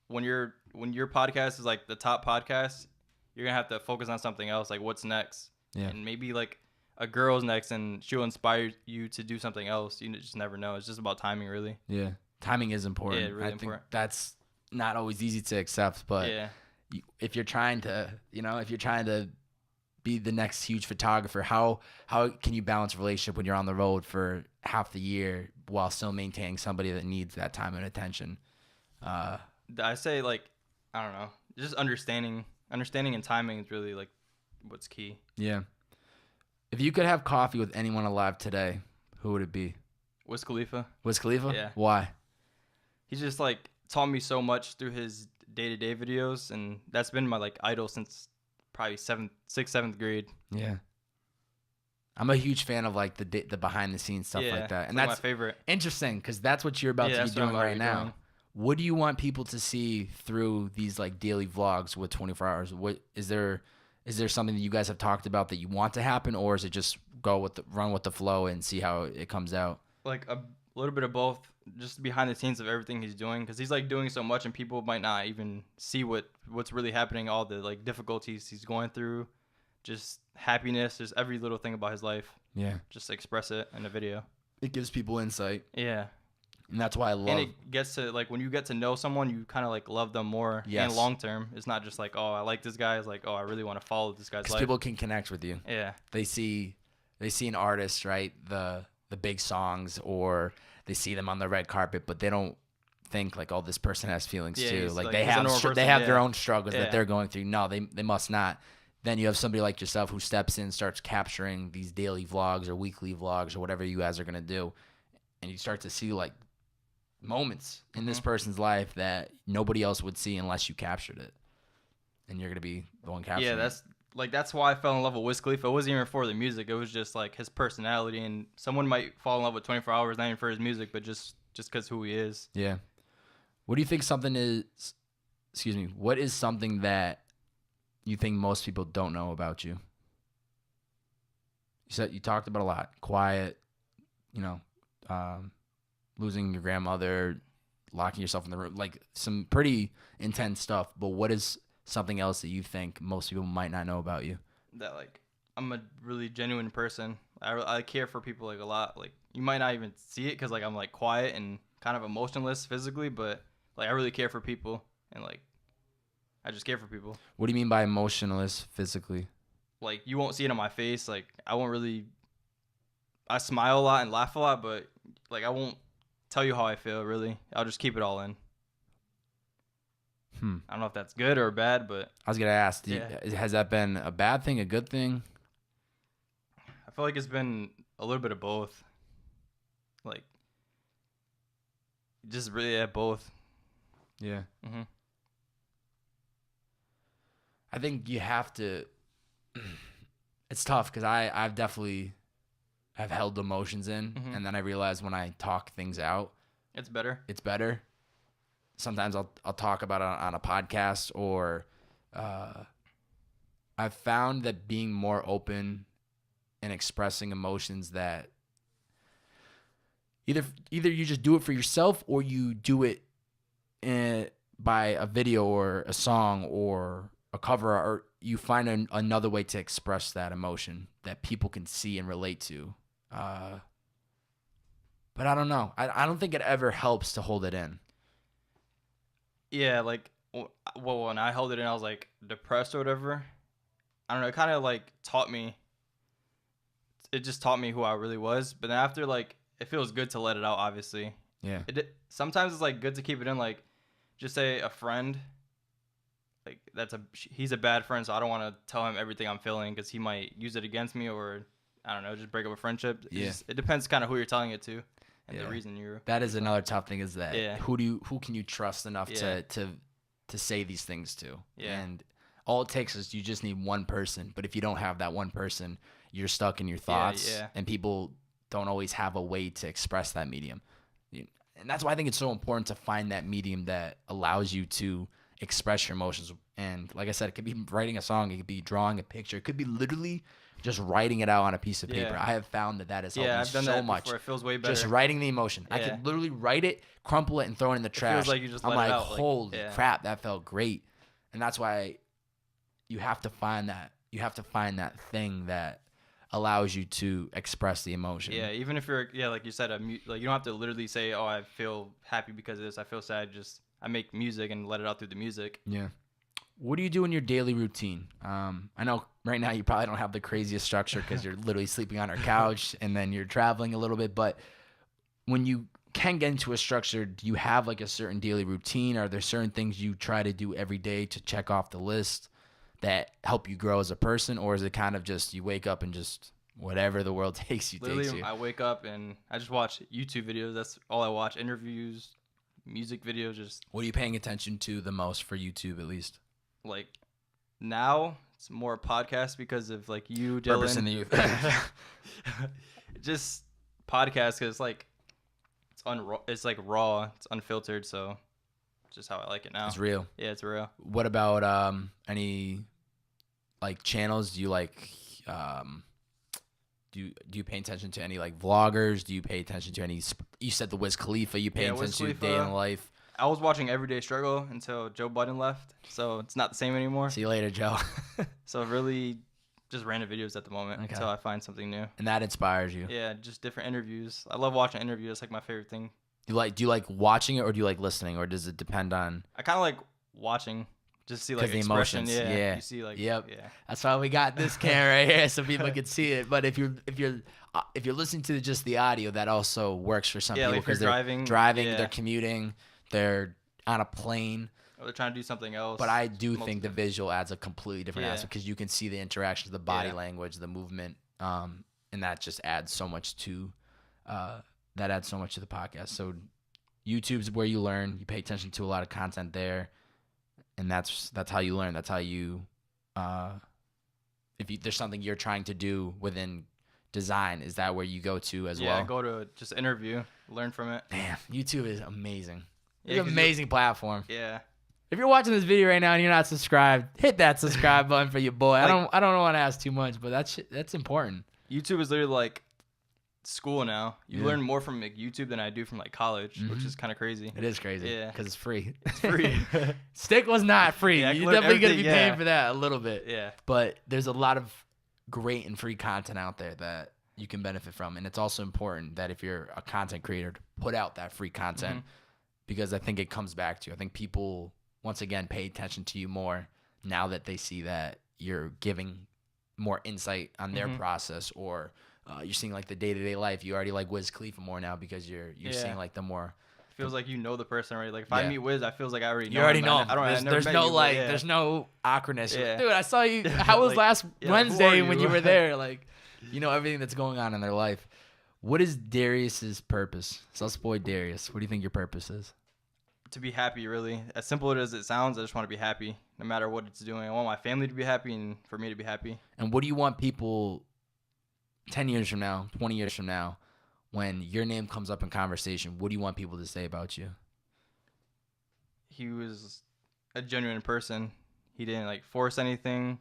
when your podcast is, like, the top podcast, you're gonna have to focus on something else. Like, what's next? Yeah. And maybe, like, a girl's next and she'll inspire you to do something else. You just never know. It's just about timing, really. Yeah. Timing is important. Yeah, really I think important. that's not always easy to accept, but if you're trying to, be the next huge photographer, how can you balance a relationship when you're on the road for half the year while still maintaining somebody that needs that time and attention? I say, like, I don't know, just understanding and timing is really, like, what's key. Yeah. If you could have coffee with anyone alive today, who would it be? Wiz Khalifa. Wiz Khalifa? Yeah. Why? He's just, like, taught me so much through his day-to-day videos, and that's been my, like, idol since probably 6th, 7th grade. Yeah. I'm a huge fan of, like, the behind-the-scenes stuff like that. And like, that's my favorite. Interesting, because that's what you're about to be doing right now. Doing. What do you want people to see through these, like, daily vlogs with 24 hours? What is there something that you guys have talked about that you want to happen, or is it just run with the flow and see how it comes out? Like, a little bit of both, just behind the scenes of everything he's doing, because he's, like, doing so much and people might not even see what's really happening, all the, like, difficulties he's going through, just happiness, just every little thing about his life. Yeah. Just express it in a video. It gives people insight. Yeah. And that's why I love. And it gets to, like, when you get to know someone, you kind of, like, love them more. Yes. And long term, it's not just like, oh, I like this guy. It's like, oh, I really want to follow this guy's life. People can connect with you. Yeah. They see an artist, right? The big songs, or they see them on the red carpet, but they don't think, like, oh, this person has feelings too. Like, they have their own struggles that they're going through. No, they must not. Then you have somebody like yourself who steps in, starts capturing these daily vlogs or weekly vlogs or whatever you guys are gonna do, and you start to see, like, moments in this person's life that nobody else would see unless you captured it, and you're gonna be the one capturing. Yeah, that's why I fell in love with Wiz Khalifa. It wasn't even for the music. It was just, like, his personality, and someone might fall in love with 24 Hours not even for his music, but just because who he is. Yeah. What do you think what is something that you think most people don't know about you? You talked about a lot. Quiet, losing your grandmother, locking yourself in the room, like, some pretty intense stuff. But what is something else that you think most people might not know about you? That, like, I'm a really genuine person. I care for people, like, a lot. Like, you might not even see it because, like, I'm, like, quiet and kind of emotionless physically, but, like, I really care for people, and, like, I just care for people. What do you mean by emotionless physically? Like, you won't see it on my face. Like, I smile a lot and laugh a lot, but, like, I won't tell you how I feel, really. I'll just keep it all in. I don't know if that's good or bad, but I was gonna ask, has that been a bad thing, a good thing? I feel like it's been a little bit of both. Like, just really both. Yeah. I think you have to. It's tough because I've definitely have held emotions in, and then I realize when I talk things out, it's better. Sometimes I'll talk about it on a podcast, or I've found that being more open and expressing emotions that either you just do it for yourself, or you do it by a video or a song or a cover, or you find another way to express that emotion that people can see and relate to. But I don't know. I don't think it ever helps to hold it in. Yeah, like, well, when I held it in, I was, like, depressed or whatever. I don't know. It kind of, like, it just taught me who I really was. But then after, like, it feels good to let it out, obviously. Yeah. Sometimes it's, like, good to keep it in. Like, just say a friend, like, he's a bad friend, so I don't want to tell him everything I'm feeling because he might use it against me, or, I don't know, just break up a friendship. It depends kind of who you're telling it to. And the reason you're... That is another tough thing, is that who can you trust enough to to say these things to. Yeah. And all it takes is you just need one person. But if you don't have that one person, you're stuck in your thoughts. Yeah. And people don't always have a way to express that medium. And that's why I think it's so important to find that medium that allows you to express your emotions. And like I said, it could be writing a song, it could be drawing a picture, it could be literally just writing it out on a piece of paper. I have found that has helped me I've done so that much. before. It feels way better. Just writing the emotion. I could literally write it, crumple it, and throw it in the trash. It feels like you just I'm let like, it out. holy crap, that felt great. And that's why you have to find that. You have to find that thing that allows you to express the emotion. Yeah, even if you're, like you said, like you don't have to literally say, oh, I feel happy because of this. I feel sad. Just I make music and let it out through the music. Yeah. What do you do in your daily routine? I know right now you probably don't have the craziest structure because you're literally sleeping on our couch and then you're traveling a little bit. But when you can get into a structure, do you have like a certain daily routine? Are there certain things you try to do every day to check off the list that help you grow as a person? Or is it kind of just you wake up and just whatever the world takes you, literally, takes you? I wake up and I just watch YouTube videos. That's all I watch. Interviews, music videos. Just what are you paying attention to the most for YouTube, at least? Like now it's more podcasts because of like you, Dylan. Representing the youth. Just podcasts because like it's like raw, it's unfiltered, so it's just how I like it now. It's real. Yeah, it's real. What about any like channels? Do you like do you pay attention to any like vloggers? Do you pay attention to any? You said the Wiz Khalifa. You pay attention to Day in the Life. I was watching Everyday Struggle until Joe Budden left, so it's not the same anymore. See you later, Joe. So really, just random videos at the moment until I find something new. And that inspires you. Yeah, just different interviews. I love watching interviews. It's like my favorite thing. Do you like watching it or do you like listening, or does it depend on? I kind of like watching, just see like the expression. emotions. Yeah, you see like yeah. That's why we got this camera right here so people can see it. But if you're listening to just the audio, that also works for some people because they're driving, they're commuting, they're on a plane. Or they're trying to do something else. But I do think the visual adds a completely different aspect because you can see the interactions, the body language, the movement, and that just adds so much to the podcast. So YouTube's where you learn. You pay attention to a lot of content there, and that's how you learn. That's how you there's something you're trying to do within design, is that where you go to as well? Yeah, go to just interview, learn from it. Damn, YouTube is amazing. It's Yeah, an amazing platform. Yeah. If you're watching this video right now and you're not subscribed, hit that subscribe button for your boy. I don't want to ask too much, but that's important. YouTube is literally like school now. You learn more from like YouTube than I do from like college, which is kind of crazy. It is crazy. Yeah. Because it's free. It's free. Stick was not free. Yeah, You're definitely going to be paying for that a little bit. Yeah. But there's a lot of great and free content out there that you can benefit from. And it's also important that if you're a content creator, to put out that free content because I think it comes back to you. I think people, once again, pay attention to you more now that they see that you're giving more insight on their process, or you're seeing like the day-to-day life. You already like Wiz Khalifa more now because you're seeing like the more. It feels like you know the person already. Like if I meet Wiz, I feels like I already know. You already him. know. There's no you, like, there's no awkwardness. Yeah. Dude, I saw you. How was Like, last Wednesday when you were there? Like, you know everything that's going on in their life. What is Darius's purpose? SusboyDarius. What do you think your purpose is? To be happy, really. As simple as it sounds, I just want to be happy, no matter what it's doing. I want my family to be happy and for me to be happy. And what do you want people 10 years from now, 20 years from now, when your name comes up in conversation, what do you want people to say about you? He was a genuine person. He didn't like force anything.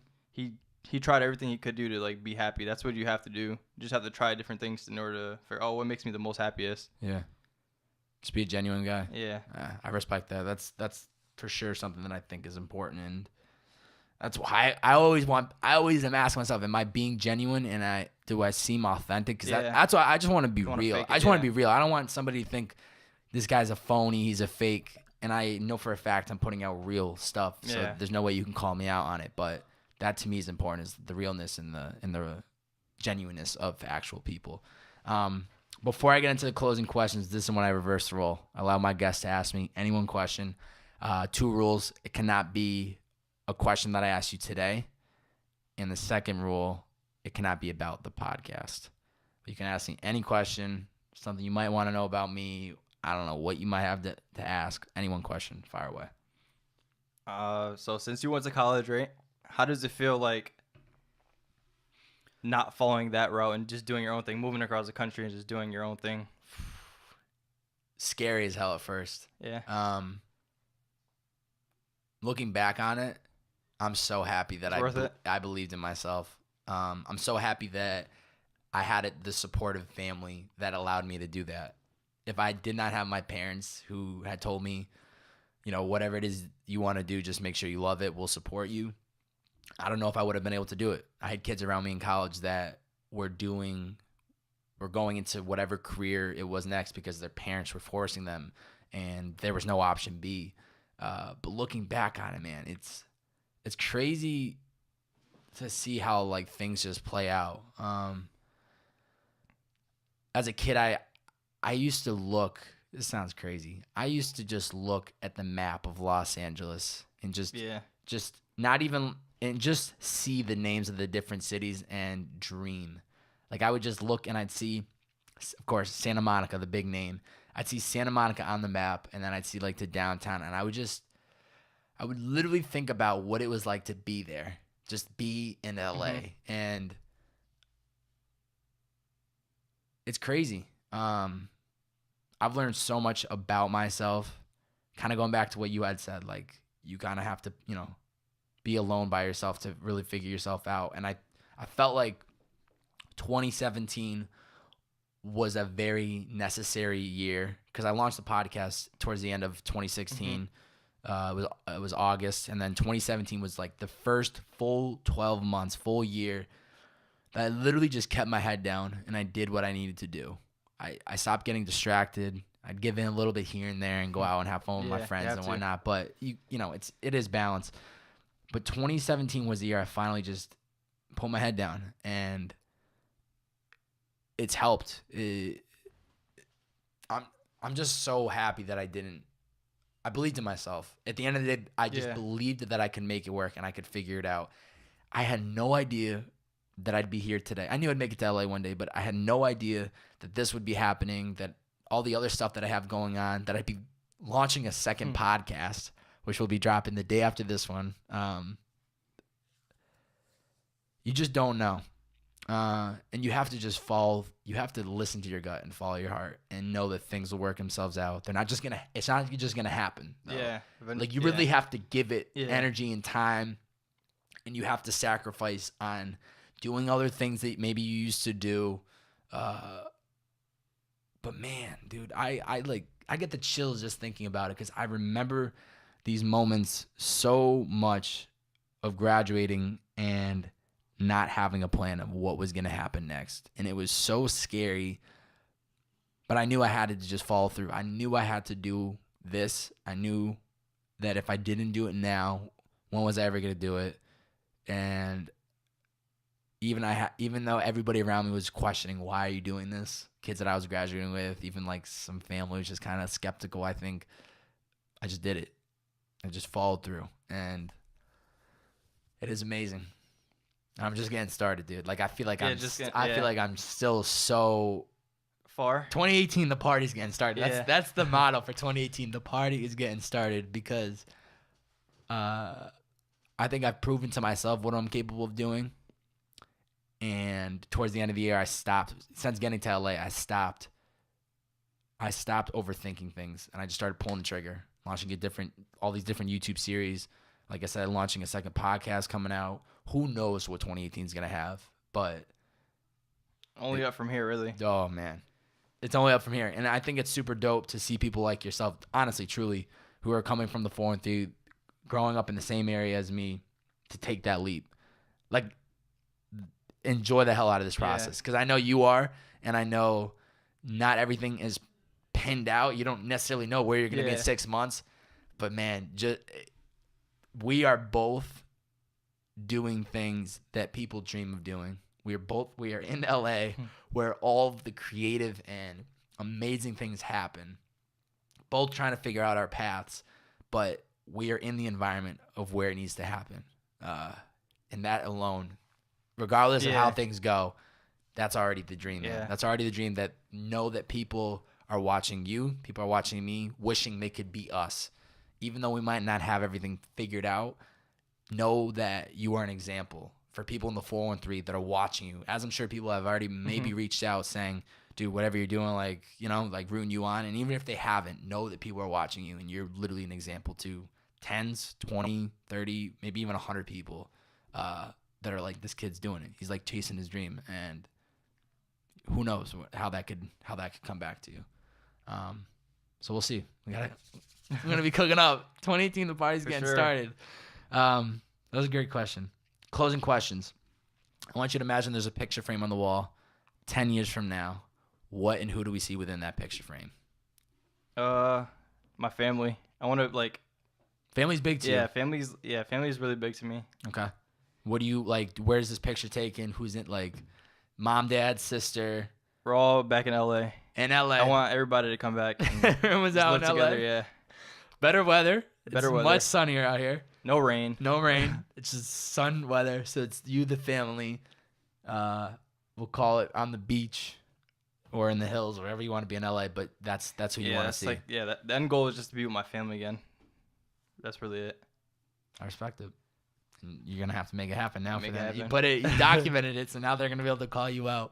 He tried everything he could do to like be happy. That's what you have to do. You just have to try different things in order to figure out what makes me the most happiest. Yeah. Just be a genuine guy. Yeah. I respect that. That's for sure something that I think is important, and that's why I always am asking myself, am I being genuine, and do I seem authentic? Because that's why I just want to be real. I just want to be real. I don't want somebody to think this guy's a phony, he's a fake, and I know for a fact I'm putting out real stuff. So there's no way you can call me out on it. But that to me is important, is the realness and the genuineness of actual people. Before I get into the closing questions, this is when I reverse the role. I allow my guests to ask me any one question. 2 rules. It cannot be a question that I asked you today. And the second rule, it cannot be about the podcast. You can ask me any question, something you might want to know about me. I don't know what you might have to ask. Any one question, fire away. So since you went to college, right? How does it feel like not following that route and just doing your own thing, moving across the country and just doing your own thing? Scary as hell at first. Yeah. Looking back on it, I'm so happy that I believed in myself. I'm so happy that I had the supportive family that allowed me to do that. If I did not have my parents who had told me, whatever it is you want to do, just make sure you love it, we'll support you, I don't know if I would have been able to do it. I had kids around me in college that were going into whatever career it was next because their parents were forcing them, and there was no option B. But looking back on it, man, it's crazy to see how like things just play out. As a kid, I used to look. This sounds crazy. I used to just look at the map of Los Angeles and just not even and just see the names of the different cities and dream. Like I would just look and I'd see, of course, Santa Monica, the big name. I'd see Santa Monica on the map, and then I'd see like the downtown, and I would literally think about what it was like to be there, just be in LA, and it's crazy. I've learned so much about myself, kind of going back to what you had said, like you kind of have to, be alone by yourself to really figure yourself out. And I felt like 2017 was a very necessary year because I launched the podcast towards the end of 2016. It was August, and then 2017 was like the first full 12 months, full year that I literally just kept my head down and I did what I needed to do. I stopped getting distracted. I'd give in a little bit here and there and go out and have fun with my friends and whatnot. But it is balance. But 2017 was the year I finally just put my head down, and it's helped. I'm just so happy that I believed in myself. At the end of the day, I just believed that I could make it work and I could figure it out. I had no idea that I'd be here today. I knew I'd make it to LA one day, but I had no idea that this would be happening, that all the other stuff that I have going on, that I'd be launching a second podcast, which will be dropping the day after this one. You just don't know. And you have to just listen to your gut and follow your heart and know that things will work themselves out. It's not just going to happen. Though. Yeah. Like you really have to give it energy and time, and you have to sacrifice on doing other things that maybe you used to do. But man, dude, I get the chills just thinking about it because I remember these moments so much of graduating and not having a plan of what was going to happen next. And it was so scary, but I knew I had to just follow through. I knew I had to do this. I knew that if I didn't do it now, when was I ever going to do it? And even though everybody around me was questioning, why are you doing this? Kids that I was graduating with, even like some family was just kind of skeptical. I think I just did it. I just followed through, and it is amazing. I'm just getting started, dude. Like I feel like I feel like I'm still so far. 2018, the party's getting started. That's the motto for 2018. The party is getting started because I think I've proven to myself what I'm capable of doing. And towards the end of the year, I stopped. Since getting to LA, I stopped overthinking things, and I just started pulling the trigger, launching all these different YouTube series. Like I said, launching a second podcast coming out. Who knows what 2018 is gonna have? But only up from here, really. Oh man, it's only up from here, and I think it's super dope to see people like yourself, honestly, truly, who are coming from the 4-3, growing up in the same area as me, to take that leap. Like, enjoy the hell out of this process because I know you are, and I know not everything is pinned out. You don't necessarily know where you're gonna be in 6 months, but man, we are both doing things that people dream of doing. We are in LA where all of the creative and amazing things happen, both trying to figure out our paths, but we are in the environment of where it needs to happen. And that alone, regardless of how things go, that's already the dream. Man. That's already the dream, that know that people are watching you, people are watching me, wishing they could be us. even though we might not have everything figured out, know that you are an example for people in the 413 that are watching you. As I'm sure people have already maybe reached out saying, dude, whatever you're doing, like, you know, like rooting you on. And even if they haven't, know that people are watching you and you're literally an example to tens, 20, 30, maybe even 100 people that are like, this kid's doing it. He's like chasing his dream, and who knows how that could come back to you. So we'll see. We're gonna be cooking up. 2018, the party's getting started. That was a great question. Closing questions. I want you to imagine there's a picture frame on the wall. 10 years from now, what and who do we see within that picture frame? My family. I want to like. Family's big to you. Family's really big to me. Okay. What do you like? Where's this picture taken? Who's in, like, mom, dad, sister? We're all back in LA. In LA. I want everybody to come back. Everyone's out in LA. Together, yeah. Better weather. Better weather. Much sunnier out here. No rain. No rain. It's just sun weather. So it's you, the family. We'll call it on the beach or in the hills, wherever you want to be in LA. But that's who you want to see. The end goal is just to be with my family again. That's really it. I respect it. You're going to have to make it happen now for that. You documented it, so now they're going to be able to call you out.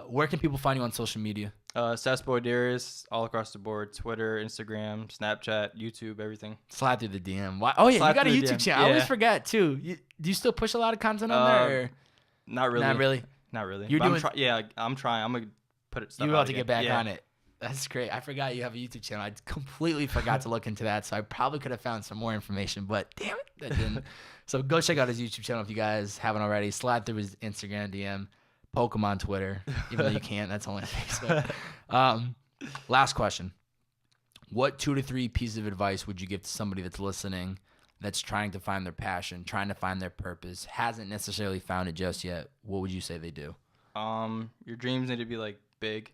Where can people find you on social media? SusboyDarius, all across the board. Twitter, Instagram, Snapchat, YouTube, everything. Slide through the DM. Why? Oh, yeah, you got a YouTube channel. I always forget, too. Do you still push a lot of content on there? Or? Not really. Not really. You're doing... I'm trying. I'm going to put it stuff You're out about to get back on it. That's great. I forgot you have a YouTube channel. I completely forgot to look into that, so I probably could have found some more information, but damn it, that didn't. So go check out his YouTube channel if you guys haven't already. Slide through his Instagram DM, poke him on Twitter, even though you can't. That's only on Facebook. Last question. What 2 to 3 pieces of advice would you give to somebody that's listening, that's trying to find their passion, trying to find their purpose, hasn't necessarily found it just yet? What would you say they do? Your dreams need to be, like, big.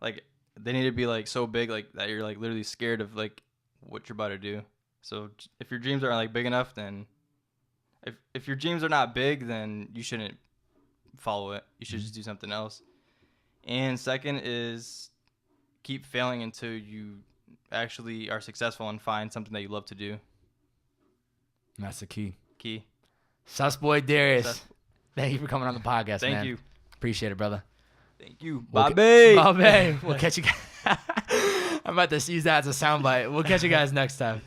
Like, they need to be, like, so big, like, that you're, like, literally scared of, like, what you're about to do. So if your dreams aren't, like, big enough, then if your dreams are not big, then you shouldn't follow it. You should just do something else. And second is keep failing until you actually are successful and find something that you love to do. That's the key. SusboyDarius. Thank you for coming on the podcast, man. Thank you. Appreciate it, brother. Thank you. Bobbbaaaay. Bobbbaaaay. We'll catch you guys. I'm about to use that as a soundbite. We'll catch you guys next time.